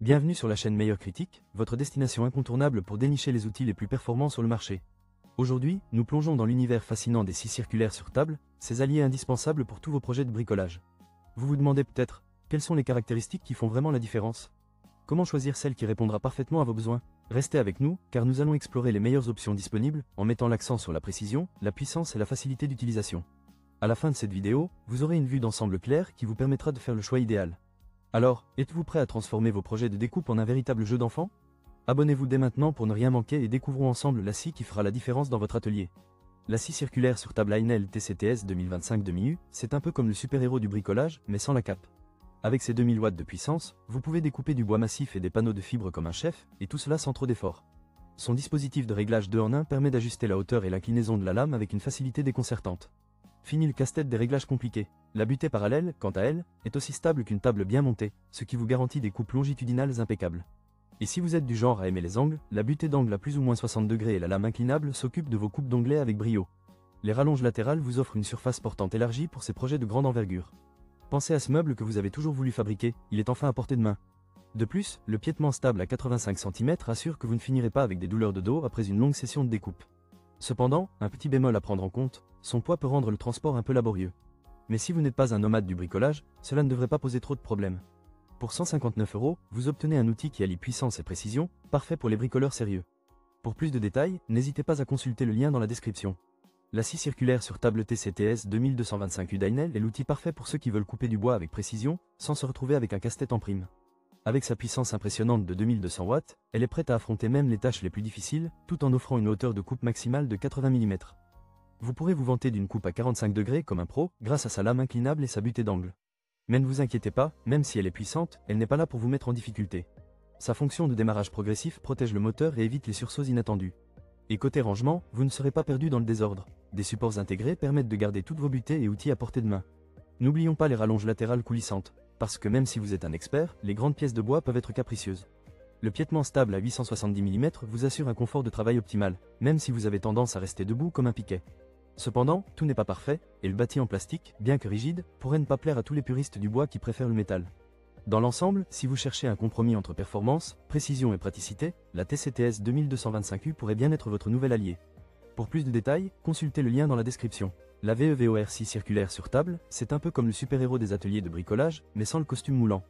Bienvenue sur la chaîne Meilleur Critique, votre destination incontournable pour dénicher les outils les plus performants sur le marché. Aujourd'hui, nous plongeons dans l'univers fascinant des scies circulaires sur table, ces alliés indispensables pour tous vos projets de bricolage. Vous vous demandez peut-être, quelles sont les caractéristiques qui font vraiment la différence? Comment choisir celle qui répondra parfaitement à vos besoins? Restez avec nous, car nous allons explorer les meilleures options disponibles, en mettant l'accent sur la précision, la puissance et la facilité d'utilisation. À la fin de cette vidéo, vous aurez une vue d'ensemble claire qui vous permettra de faire le choix idéal. Alors, êtes-vous prêt à transformer vos projets de découpe en un véritable jeu d'enfant? Abonnez-vous dès maintenant pour ne rien manquer et découvrons ensemble la scie qui fera la différence dans votre atelier. La scie circulaire sur table Ainel TCTS 2025 demi-U, c'est un peu comme le super-héros du bricolage, mais sans la cape. Avec ses 2000 watts de puissance, vous pouvez découper du bois massif et des panneaux de fibre comme un chef, et tout cela sans trop d'effort. Son dispositif de réglage 2 en 1 permet d'ajuster la hauteur et l'inclinaison de la lame avec une facilité déconcertante. Fini le casse-tête des réglages compliqués. La butée parallèle, quant à elle, est aussi stable qu'une table bien montée, ce qui vous garantit des coupes longitudinales impeccables. Et si vous êtes du genre à aimer les angles, la butée d'angle à plus ou moins 60 degrés et la lame inclinable s'occupent de vos coupes d'onglets avec brio. Les rallonges latérales vous offrent une surface portante élargie pour ces projets de grande envergure. Pensez à ce meuble que vous avez toujours voulu fabriquer, il est enfin à portée de main. De plus, le piétement stable à 85 cm assure que vous ne finirez pas avec des douleurs de dos après une longue session de découpe. Cependant, un petit bémol à prendre en compte, son poids peut rendre le transport un peu laborieux. Mais si vous n'êtes pas un nomade du bricolage, cela ne devrait pas poser trop de problèmes. Pour 159 €, vous obtenez un outil qui allie puissance et précision, parfait pour les bricoleurs sérieux. Pour plus de détails, n'hésitez pas à consulter le lien dans la description. La scie circulaire sur table TCTS 2225U d'Ainel est l'outil parfait pour ceux qui veulent couper du bois avec précision, sans se retrouver avec un casse-tête en prime. Avec sa puissance impressionnante de 2200 watts, elle est prête à affronter même les tâches les plus difficiles, tout en offrant une hauteur de coupe maximale de 80 mm. Vous pourrez vous vanter d'une coupe à 45 degrés comme un pro, grâce à sa lame inclinable et sa butée d'angle. Mais ne vous inquiétez pas, même si elle est puissante, elle n'est pas là pour vous mettre en difficulté. Sa fonction de démarrage progressif protège le moteur et évite les sursauts inattendus. Et côté rangement, vous ne serez pas perdu dans le désordre. Des supports intégrés permettent de garder toutes vos butées et outils à portée de main. N'oublions pas les rallonges latérales coulissantes, parce que même si vous êtes un expert, les grandes pièces de bois peuvent être capricieuses. Le piétement stable à 870 mm vous assure un confort de travail optimal, même si vous avez tendance à rester debout comme un piquet. Cependant, tout n'est pas parfait, et le bâti en plastique, bien que rigide, pourrait ne pas plaire à tous les puristes du bois qui préfèrent le métal. Dans l'ensemble, si vous cherchez un compromis entre performance, précision et praticité, la TCTS 2225U pourrait bien être votre nouvel allié. Pour plus de détails, consultez le lien dans la description. La VEVOR scie circulaire sur table, c'est un peu comme le super-héros des ateliers de bricolage, mais sans le costume moulant.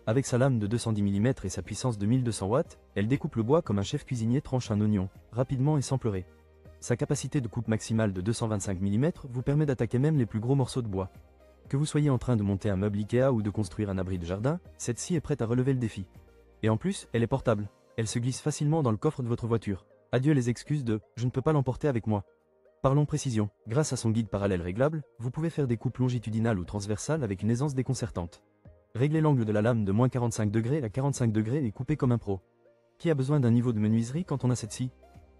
Avec sa lame de 210 mm et sa puissance de 1200 watts, elle découpe le bois comme un chef cuisinier tranche un oignon, rapidement et sans pleurer. Sa capacité de coupe maximale de 225 mm vous permet d'attaquer même les plus gros morceaux de bois. Que vous soyez en train de monter un meuble Ikea ou de construire un abri de jardin, cette scie est prête à relever le défi. Et en plus, elle est portable. Elle se glisse facilement dans le coffre de votre voiture. Adieu les excuses de « je ne peux pas l'emporter avec moi ». Parlons précision. Grâce à son guide parallèle réglable, vous pouvez faire des coupes longitudinales ou transversales avec une aisance déconcertante. Réglez l'angle de la lame de -45 degrés à 45 degrés et coupez comme un pro. Qui a besoin d'un niveau de menuiserie quand on a cette scie?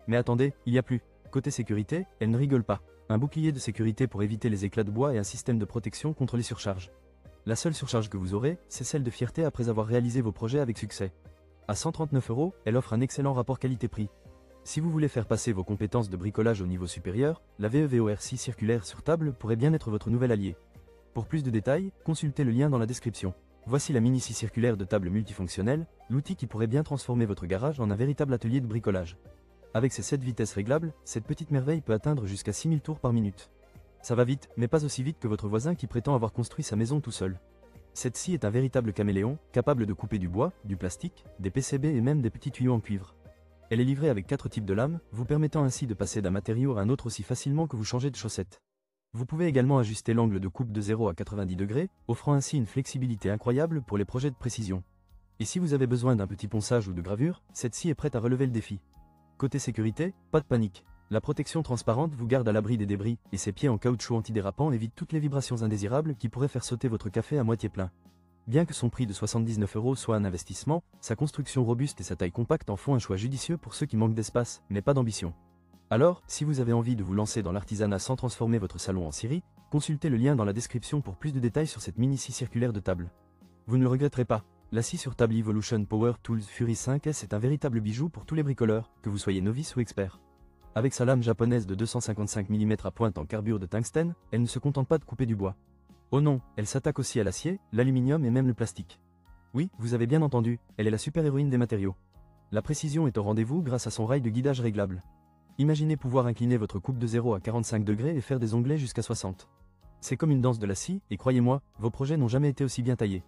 Mais attendez, il y a plus. Côté sécurité, elle ne rigole pas. Un bouclier de sécurité pour éviter les éclats de bois et un système de protection contre les surcharges. La seule surcharge que vous aurez, c'est celle de fierté après avoir réalisé vos projets avec succès. À 139 €, elle offre un excellent rapport qualité-prix. Si vous voulez faire passer vos compétences de bricolage au niveau supérieur, la VEVOR scie circulaire sur table pourrait bien être votre nouvel allié. Pour plus de détails, consultez le lien dans la description. Voici la mini scie circulaire de table multifonctionnelle, l'outil qui pourrait bien transformer votre garage en un véritable atelier de bricolage. Avec ses 7 vitesses réglables, cette petite merveille peut atteindre jusqu'à 6000 tours par minute. Ça va vite, mais pas aussi vite que votre voisin qui prétend avoir construit sa maison tout seul. Cette scie est un véritable caméléon, capable de couper du bois, du plastique, des PCB et même des petits tuyaux en cuivre. Elle est livrée avec 4 types de lames, vous permettant ainsi de passer d'un matériau à un autre aussi facilement que vous changez de chaussettes. Vous pouvez également ajuster l'angle de coupe de 0 à 90 degrés, offrant ainsi une flexibilité incroyable pour les projets de précision. Et si vous avez besoin d'un petit ponçage ou de gravure, cette scie est prête à relever le défi. Côté sécurité, pas de panique. La protection transparente vous garde à l'abri des débris, et ses pieds en caoutchouc antidérapant évitent toutes les vibrations indésirables qui pourraient faire sauter votre café à moitié plein. Bien que son prix de 79 € soit un investissement, sa construction robuste et sa taille compacte en font un choix judicieux pour ceux qui manquent d'espace, mais pas d'ambition. Alors, si vous avez envie de vous lancer dans l'artisanat sans transformer votre salon en scierie, consultez le lien dans la description pour plus de détails sur cette mini scie circulaire de table. Vous ne le regretterez pas. La scie sur table Evolution Power Tools Fury 5S est un véritable bijou pour tous les bricoleurs, que vous soyez novice ou expert. Avec sa lame japonaise de 255 mm à pointe en carbure de tungstène, elle ne se contente pas de couper du bois. Oh non, elle s'attaque aussi à l'acier, l'aluminium et même le plastique. Oui, vous avez bien entendu, elle est la super-héroïne des matériaux. La précision est au rendez-vous grâce à son rail de guidage réglable. Imaginez pouvoir incliner votre coupe de 0 à 45 degrés et faire des onglets jusqu'à 60. C'est comme une danse de la scie, et croyez-moi, vos projets n'ont jamais été aussi bien taillés.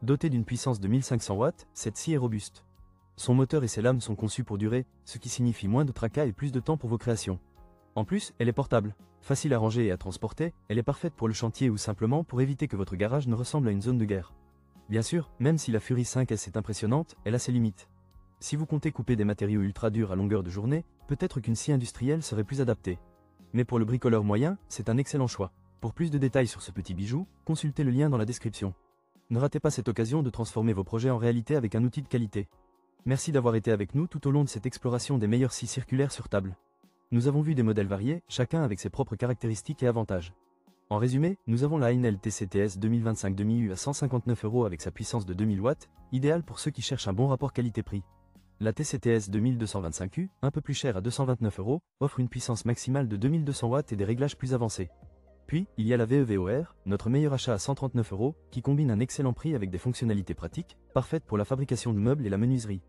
Dotée d'une puissance de 1500 watts, cette scie est robuste. Son moteur et ses lames sont conçus pour durer, ce qui signifie moins de tracas et plus de temps pour vos créations. En plus, elle est portable. Facile à ranger et à transporter, elle est parfaite pour le chantier ou simplement pour éviter que votre garage ne ressemble à une zone de guerre. Bien sûr, même si la Fury 5S est impressionnante, elle a ses limites. Si vous comptez couper des matériaux ultra durs à longueur de journée, peut-être qu'une scie industrielle serait plus adaptée. Mais pour le bricoleur moyen, c'est un excellent choix. Pour plus de détails sur ce petit bijou, consultez le lien dans la description. Ne ratez pas cette occasion de transformer vos projets en réalité avec un outil de qualité. Merci d'avoir été avec nous tout au long de cette exploration des meilleures scies circulaires sur table. Nous avons vu des modèles variés, chacun avec ses propres caractéristiques et avantages. En résumé, nous avons la Heinel TCTS 2025 demi-U à 159 € avec sa puissance de 2000 watts, idéale pour ceux qui cherchent un bon rapport qualité-prix. La TCTS 2225U, un peu plus chère à 229 €, offre une puissance maximale de 2200 watts et des réglages plus avancés. Puis, il y a la VEVOR, notre meilleur achat à 139 €, qui combine un excellent prix avec des fonctionnalités pratiques, parfaites pour la fabrication de meubles et la menuiserie.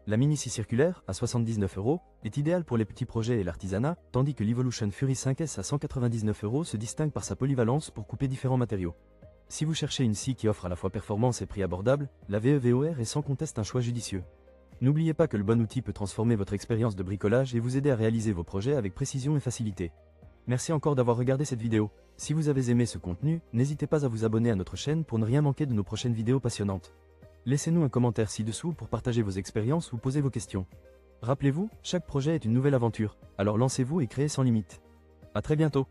La mini scie circulaire, à 79 €, est idéale pour les petits projets et l'artisanat, tandis que l'Evolution Fury 5S à 199 € se distingue par sa polyvalence pour couper différents matériaux. Si vous cherchez une scie qui offre à la fois performance et prix abordable, la VEVOR est sans conteste un choix judicieux. N'oubliez pas que le bon outil peut transformer votre expérience de bricolage et vous aider à réaliser vos projets avec précision et facilité. Merci encore d'avoir regardé cette vidéo. Si vous avez aimé ce contenu, n'hésitez pas à vous abonner à notre chaîne pour ne rien manquer de nos prochaines vidéos passionnantes. Laissez-nous un commentaire ci-dessous pour partager vos expériences ou poser vos questions. Rappelez-vous, chaque projet est une nouvelle aventure, alors lancez-vous et créez sans limite. À très bientôt.